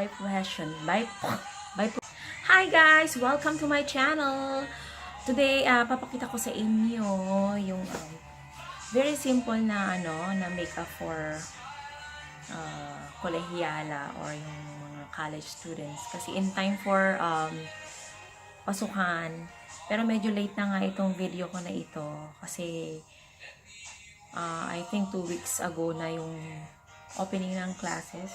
Hi guys! Welcome to my channel! Today, papakita ko sa inyo yung very simple na na makeup for kolehiyala or yung mga college students. Kasi in time for pasukan. Pero medyo late na nga itong video ko na ito. Kasi I think 2 weeks ago na yung opening ng classes.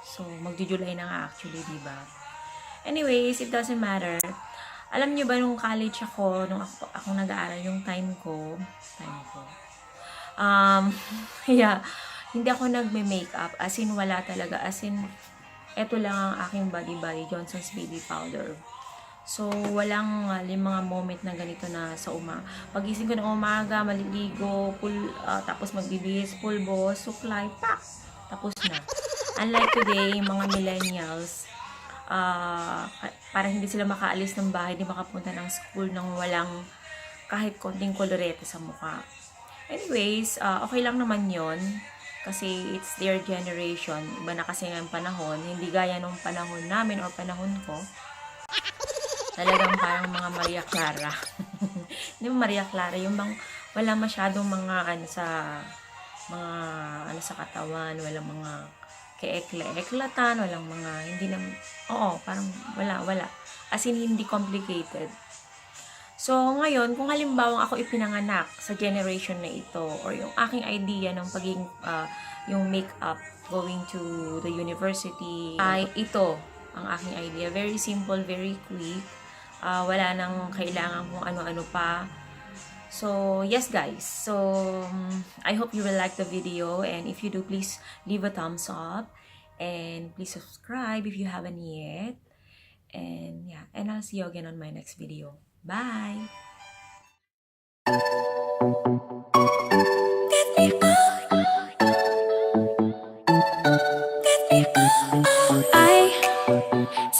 So, magju-July na nga actually, diba? Anyways, it doesn't matter. Alam nyo ba nung college ako, nung ako nag-aaral yung time ko, yeah, hindi ako nagme-makeup. As in, wala talaga. As in, eto lang ang aking body, Johnson's Baby Powder. So, walang mga moment na ganito na sa pagising ko ng umaga, maliligo, tapos magbibihis, pulbo, suklay, pak! Tapos na. Unlike today, mga millennials, parang hindi sila makaalis ng bahay, hindi makapunta ng school nang walang kahit konting kolorete sa mukha. Anyways, okay lang naman yon kasi it's their generation. Iba na kasi ngayong panahon, hindi gaya nung panahon namin or panahon ko. Talagang parang mga Maria Clara. Hindi mo Maria Clara, yung bang wala masyadong mga sa katawan, walang mga keekla-eklatan, walang mga hindi na parang wala. As in, hindi complicated. So, ngayon, kung halimbawa ako ipinanganak sa generation na ito or yung aking idea ng pagiging yung makeup going to the university, ay ito ang aking idea. Very simple, very quick. Wala nang kailangan kung ano-ano pa. So, yes guys. So, I hope you will like the video. And if you do, please leave a thumbs up. And please subscribe if you haven't yet. And yeah, and I'll see you again on my next video. Bye!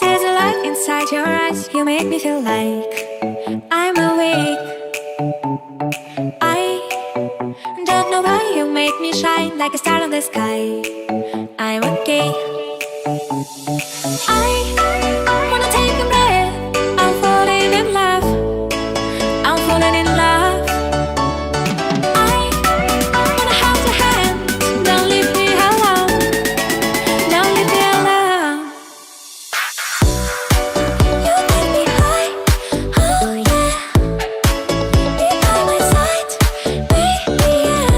There's a light inside your eyes. You make me feel like I'm awake. I don't know why you make me shine like a star in the sky. I'm okay. I wanna take a breath. I'm falling in love. I'm falling in love. I wanna hold your hand. Don't leave me alone. Don't leave me alone. You make me high. Oh yeah. Be by my side. Baby, yeah.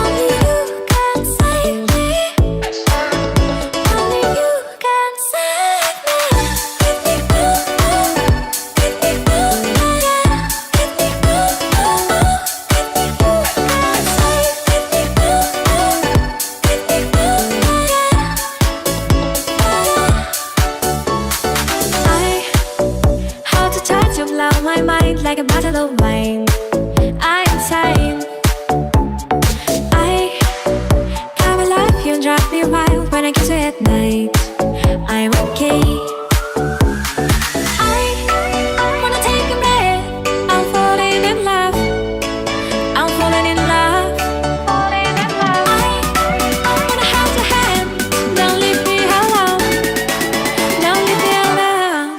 Only you can save me. Only you can save me. Get me through. Get me through. Yeah. Get me through. Get me through. Save. Get me through. Get me through. Yeah. How to try to blow my mind like a bottle of wine. I'm insane. I come alive, you drive me wild when I kiss you at night. I'm okay. I wanna take a breath. I'm falling in love. I'm falling in love. Falling in love. I wanna hold your hand. Don't leave me alone. Don't leave me alone.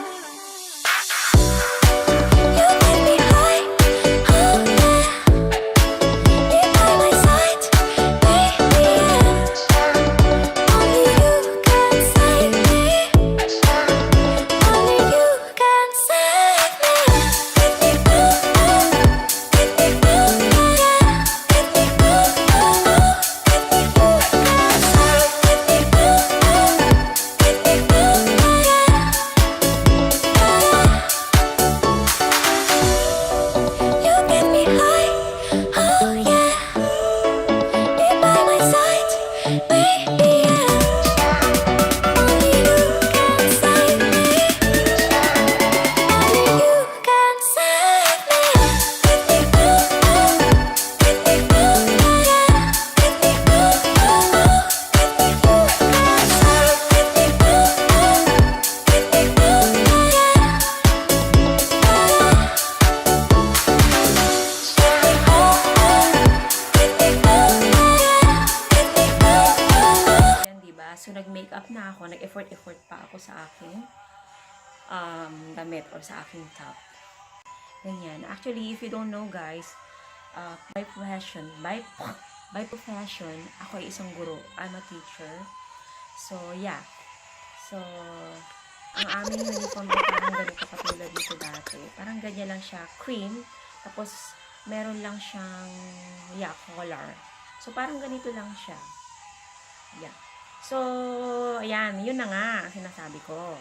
You make me high. Oh yeah. Be by my side. Baby, yeah. Only you can save So, nag-makeup na ako. Nag-effort pa ako sa aking damit or sa aking top. Ganyan. Actually, if you don't know guys, by profession, ako ay isang guro. I'm a teacher. So, yeah. So, ang aming uniform ay parang ganito katulad dito dati. Parang ganyan lang siya, cream. Tapos, meron lang siyang, collar. So, parang ganito lang siya. Yeah. So, ayan, yun na nga ang sinasabi ko.